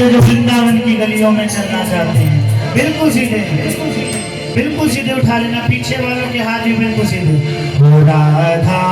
सीधे जो वृंदावन की गलियों में चलना चाहते हैं, बिल्कुल सीधे, बिल्कुल सीधे उठा लेना, पीछे वालों के हाथ भी बिल्कुल सीधे। हो राधा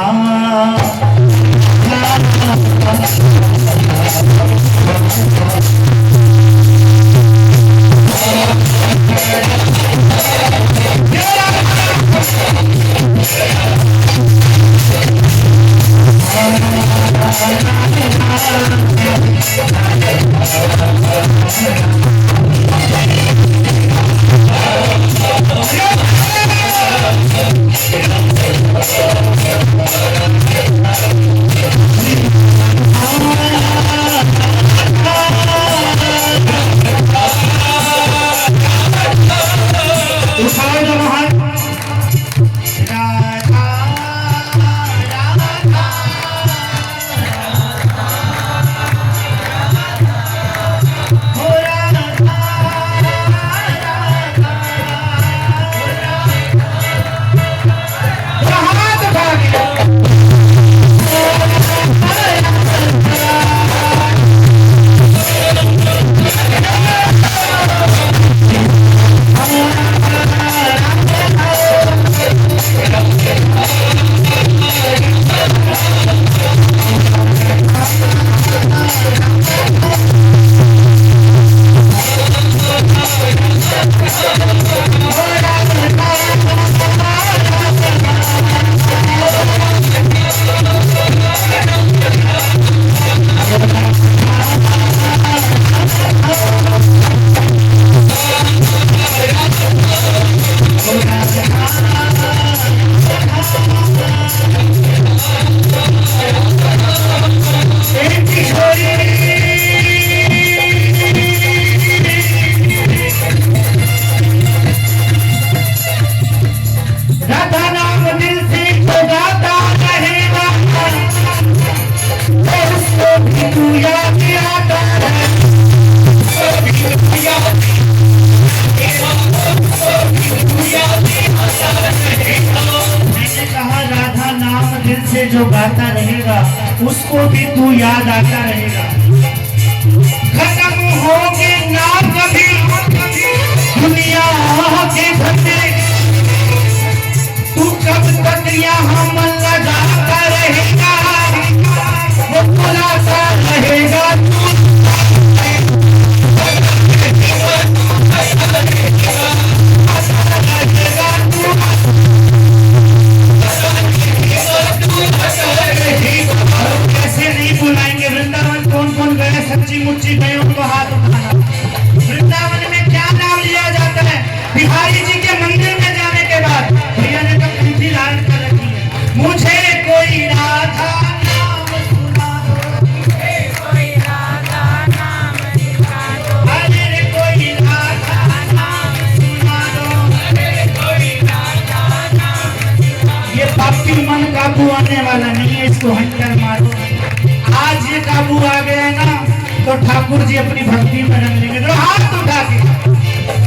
जो गाता रहेगा उसको भी तू याद आता रहेगा। खत्म होगे ना कभी दुनिया के धंधे, तू कब तक यहाँ मन लगाता रहेगा, वो बुलाता रहेगा सच्ची मुच्ची गए उनको हाथ उठाना। वृंदावन में क्या नाम लिया जाता है? बिहारी जी के मंदिर में जाने के बाद भैया ने तो कंठी लाल कर रखी है, मुझे कोई राधा नाम सुना दो, मुझे कोई राधा नाम सुना दो, अरे कोई राधा नाम सुना दो, अरे कोई राधा नाम सुना दो। ये पापी मन काबू आने वाला नहीं है, इसको हटकर मारो। आज ये काबू आ गया ना तो ठाकुर जी अपनी भक्ति में रंग लेंगे। तो हाथ उठा के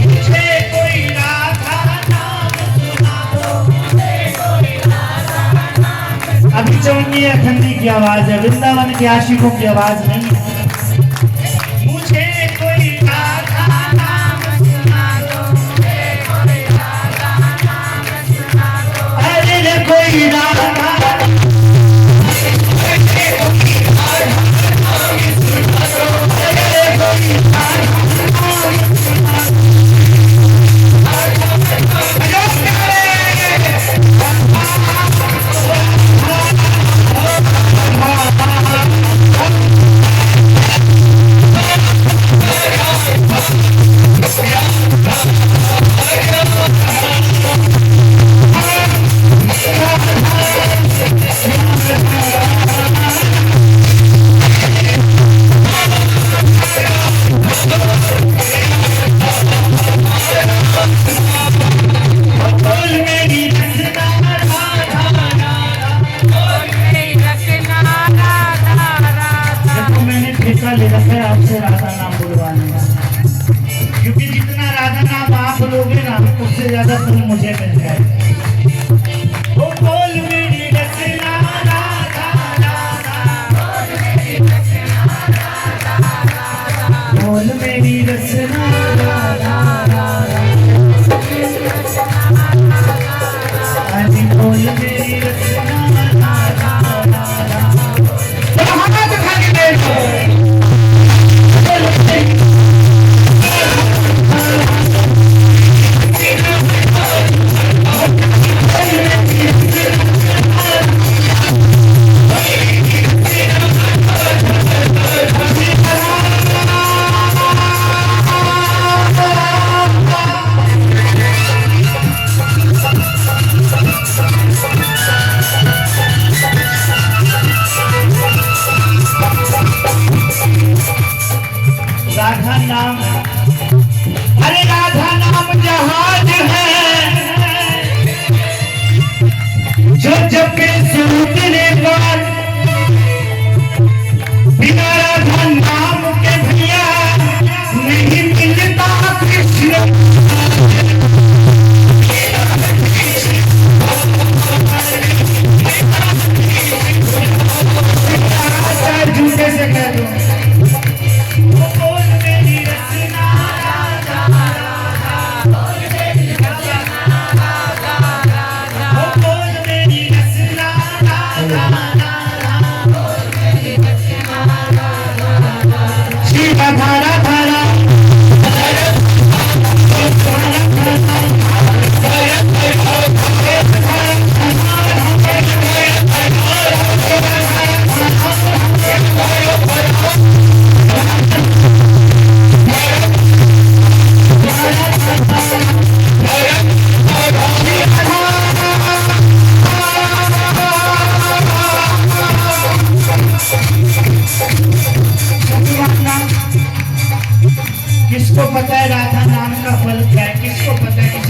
मुझे कोई राधा नाम सुना दो, मुझे कोई राधा नाम। अभी चौंगी अखंडी की आवाज है, वृंदावन के आशिकों की आवाज नहीं है। मुझे कोई राधा नाम सुना दो, मुझे कोई राधा नाम सुना दो, अरे कोई राधा ले रखा है आपसे राधा नाम बुलवाने का, क्योंकि जितना राधा नाम आप लोगे ना उससे ज्यादा तुम मुझे मिल जाए। वो बोल मेरी रचना राधा राधा, बोल मेरी रचना राधा राधा, बोल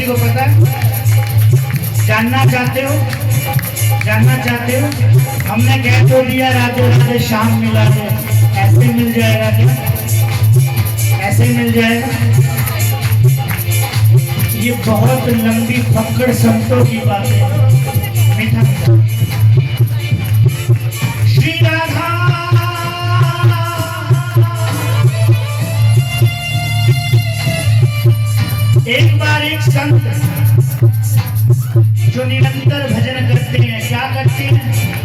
को पता है? जानना चाहते हो? जानना चाहते हो? हमने कह तो दिया राधे राधे श्याम मिला दे, ऐसे मिल जाएगा क्या? ऐसे मिल जाएगा? ये बहुत लंबी फक्कड़ संतों की बात है। मीठा श्री राधा एक बार एक संत जो निरंतर भजन करते हैं, क्या करते हैं?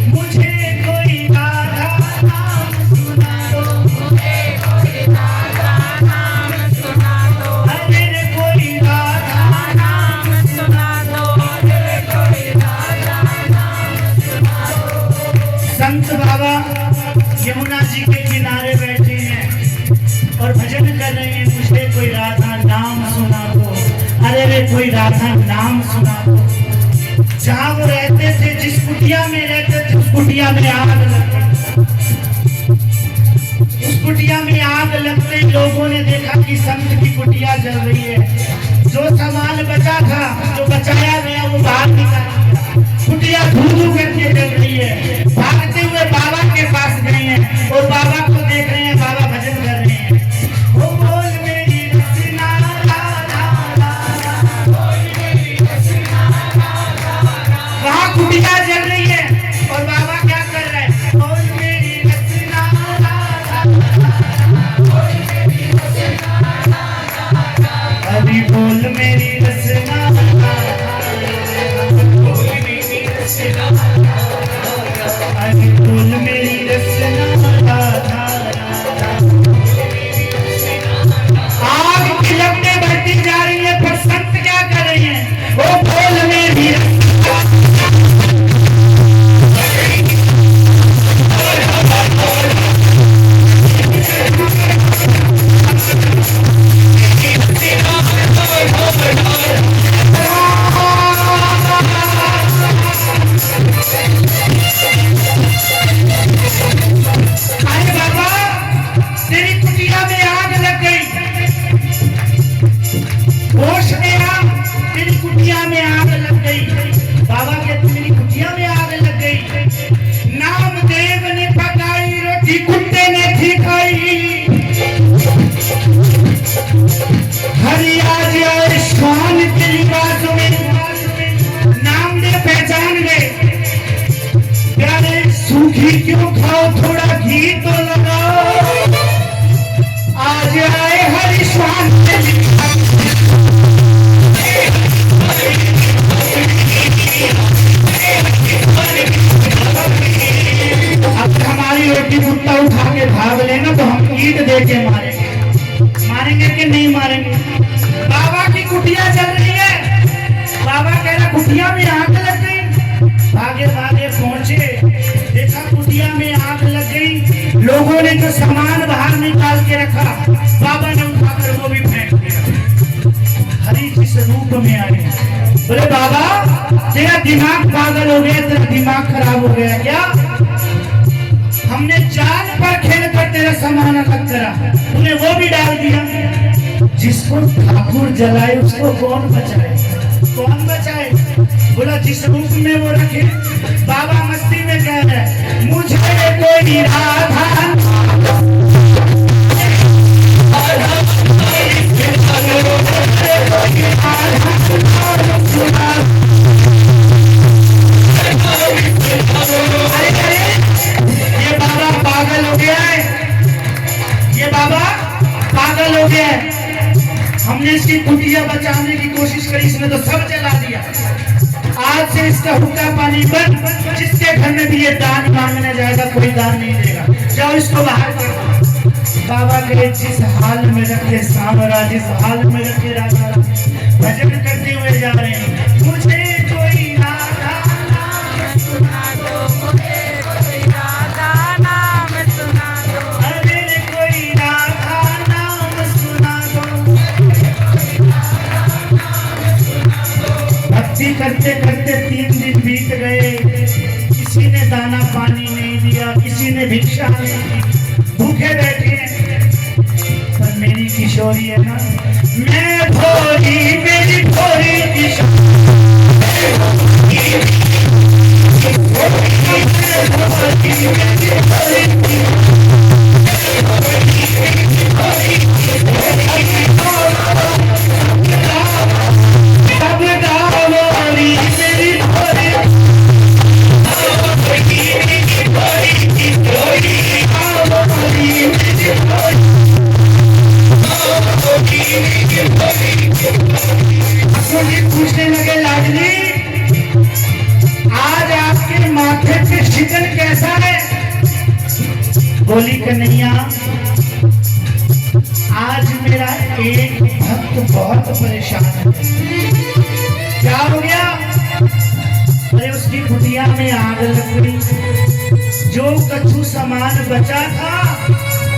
मुझे कोई राधा नाम सुना दो, मुझे कोई राधा नाम सुना दो, अरे कोई राधा नाम सुना दो, अरे कोई राधा नाम सुना दो। संत बाबा यमुना जी के किनारे बैठे हैं और भजन कर रहे हैं, मुझे कोई राधा नाम सुना दो, अरे रे कोई राधा नाम सुना दो। जहाँ वो रहते थे, जिस कुटिया में रहते थे, उस कुटिया में आग लगती। उस कुटिया में आग लगते लोगों ने देखा कि संत की कुटिया जल रही है। जो सामान बचा था, जो बचाया गया, वो बाहर निकाल दिया। कुटिया धू-धू करके जल रही है। भागते हुए बाबा के पास गए हैं और बाबा को देख रहे हैं, बाबा भजन कर रहे हैं। वो बोल मेरी रचना वहाँ कुटिया जल रही है और बाबा क्या कर रहे हैं? बोल मेरी रचना अभी बोल मेरी रचना, अभी बोल मेरी रचना। आग की लपटें बढ़ती जा रही है, पर संत क्या कर रही है? वो बोल मेरी क्यों खाओ, थोड़ा घी तो लगाओ। आज आए हरिश्वान अब हमारी रोटी कुत्ता उठा के भाग लेना तो हम ईंट दे के मारेंगे। मारेंगे कि नहीं मारेंगे? बाबा की कुटिया चल रही है। बाबा कह रहा कुटिया में आग लग गई। भागे भागे पहुंचे, देखा कुटिया में आग लग गई। लोगों ने जो सामान बाहर निकाल के रखा, बाबा ने उठाकर वो भी फेंक दिया। हरि जिस रूप में आए, बोले बाबा तेरा दिमाग पागल हो गया, तेरा दिमाग खराब हो गया क्या? हमने जान पर खेल कर तेरा सामान अलग करा, तूने वो भी डाल दिया। जिसको ठाकुर जलाए उसको कौन बचाए? कौन बचाए? बोला जिस रूप में वो रखे। बाबा मस्ती में कह रहे हैं, मुझे कोई राधा ये बाबा पागल हो गया है, ये बाबा पागल हो गया है। हमने इसकी कुटिया बचाने की कोशिश करी, इसने तो सब जला दिया। आज से इसका हुक्का पानी बंद। जिसके घर में भी ये दान मांगने जाएगा, कोई दान नहीं देगा। जाओ इसको बाहर कर दो। बाबा के जिस हाल में रखे सांवरा, जिस हाल में रखे राजा, भजन करते हुए जा रहे हैं। मुझे कोई राधा नाम सुना दो, मुझे कोई राधा नाम सुना दो, अरे कोई राधा नाम सुना दो। भक्ति करते करते 3 दिन बीत गए। किसी ने दाना पानी नहीं दिया, किसी ने भिक्षा नहीं दी, भूखे बैठे हैं। पर मेरी किशोरी है ना, मैं भोरी, मेरी भोरी पूछने लगे लाडली, आज आपके माथे पे शिकन कैसा है? बोली कन्हैया, आज मेरा एक भक्त बहुत परेशान है। क्या हो गया? अरे उसकी कुटिया में आग लग गई, जो कछु सामान बचा था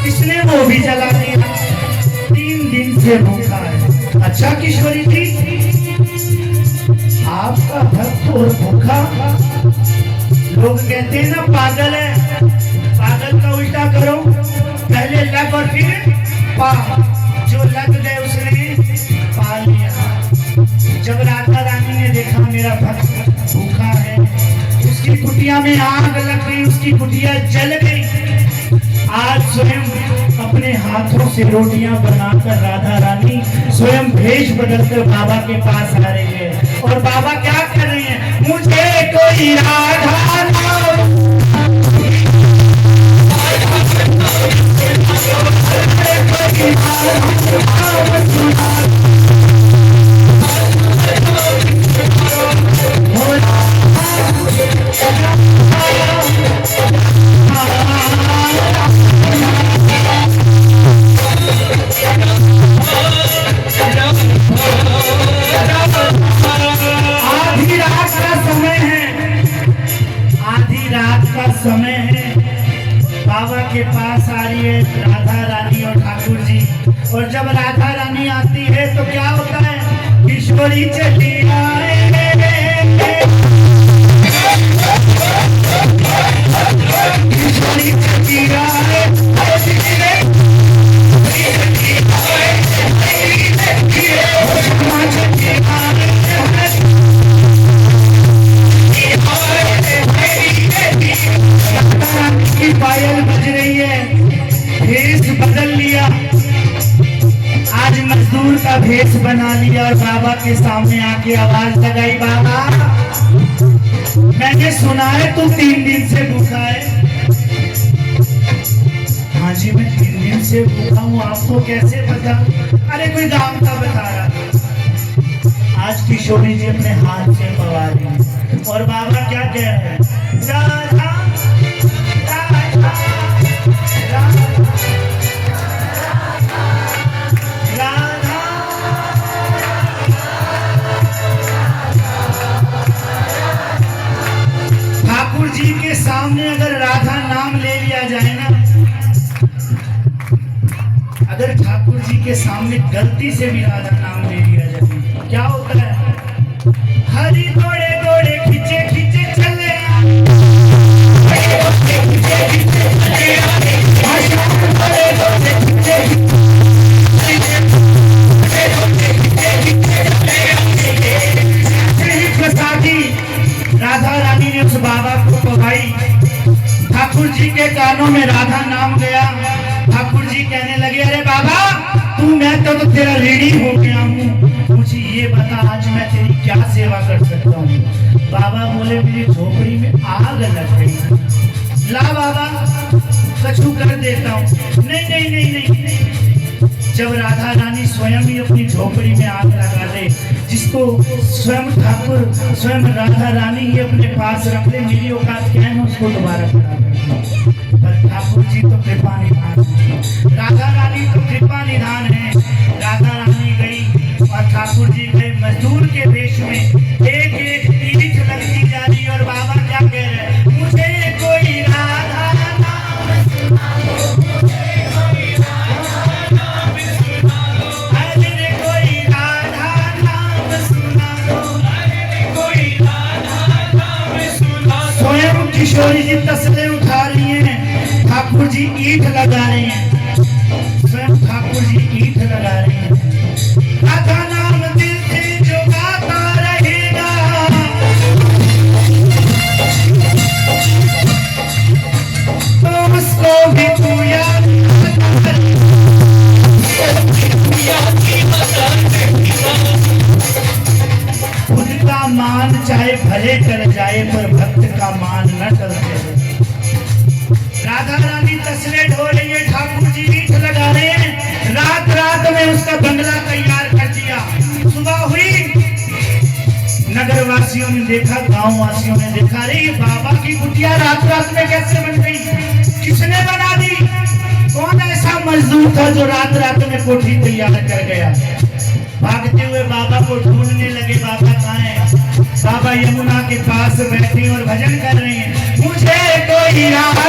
इसने वो भी जला दिया, 3 दिन से भूखा है। अच्छा किशोरी जी, आपका भक्त और भूखा, लोग कहते हैं ना पागल है, पागल का उल्टा करो, पहले लग और फिर पा, जो लग गए उसने पा लिया। जब राधा रानी ने देखा मेरा भक्त भूखा है, उसकी कुटिया में आग लग गई, उसकी कुटिया जल गई। आज स्वयं अपने हाथों से रोटियां बनाकर राधा रानी स्वयं भेष बदलकर बाबा के पास आ रही है। और बाबा क्या कर रहे हैं? मुझे कोई राधा समय है, बाबा के पास आ रही है राधा रानी और ठाकुर जी। और जब राधा रानी आती है तो क्या होता है? किशोरी चली आए, किशोरी चली आए, पायल बज रही है, भेष बदल लिया, आज मजदूर का भेष बना लिया और बाबा के सामने आके आवाज लगाई, बाबा मैंने सुना है तू 3 दिन से भूखा है। हाँ जी, मैं 3 दिन से भूखा हूँ, आपको कैसे पता? अरे कोई गांव का बता रहा था। आज किशोरी जी अपने हाथ से पवा रही और बाबा क्या कह रहे हैं? राधा ठाकुर जी के सामने अगर राधा नाम ले लिया जाए ना, अगर ठाकुर जी के सामने गलती से भी राधा नाम ले लिया जाए, क्या होता है? हरि घोड़े घोड़े खींचे खींचे चले, राधा रानी ने उस बाबा को पवाई, ठाकुर जी के कानों में राधा नाम गया। ठाकुर जी कहने लगे, अरे बाबा तू, मैं तो तेरा ऋणी हो गया हूँ, मुझे ये बता आज मैं तेरी क्या सेवा कर सकता हूँ? बाबा बोले, मेरी झोपड़ी में आग लग गई, ला बाबा कछु कर देता हूँ। नहीं नहीं नहीं नहीं, जब राधा रानी स्वयं ही अपनी झोपड़ी में आग लगा दे, जिसको स्वयं ठाकुर स्वयं राधा रानी ही अपने पास रख ले, मेरी औकात क्या है उसको दोबारा खड़ा कर। पर ठाकुर जी तो कृपा निधान है, राधा रानी तो कृपा निधान है। राधा रानी गई और ठाकुर जी गए मजदूर के वेश में, एक एक ईंट लगती जा रही और बाबा क्या कह रहे हैं? मुझे कोई राधा नाम सुनाओ, किशोरी जी तसले उठा रही हैं, ठाकुर जी ईंट लगा रहे हैं, स्वयं ठाकुर जी ईंट लगा रहे हैं। राधा नाम दिल से जो गाता रहेगा, मान चाहे भले टल जाए पर भक्त का मान न टलते हुए। राधा रानी तसले ढो रही है, ठाकुर जी मीठ लगा रहे हैं। रात रात में उसका बंगला तैयार कर दिया। सुबह हुई, नगर वासियों ने देखा, गांव वासियों ने देखा, अरे ये बाबा की कुटिया रात रात में कैसे बन गई, किसने बना दी? कौन ऐसा मजदूर था जो रात रात में कोठी तैयार कर गया? भागते हुए बाबा को ढूंढने लगे। बाबा कहाँ हैं? बाबा यमुना के पास बैठे और भजन कर रहे हैं। मुझे कोई याद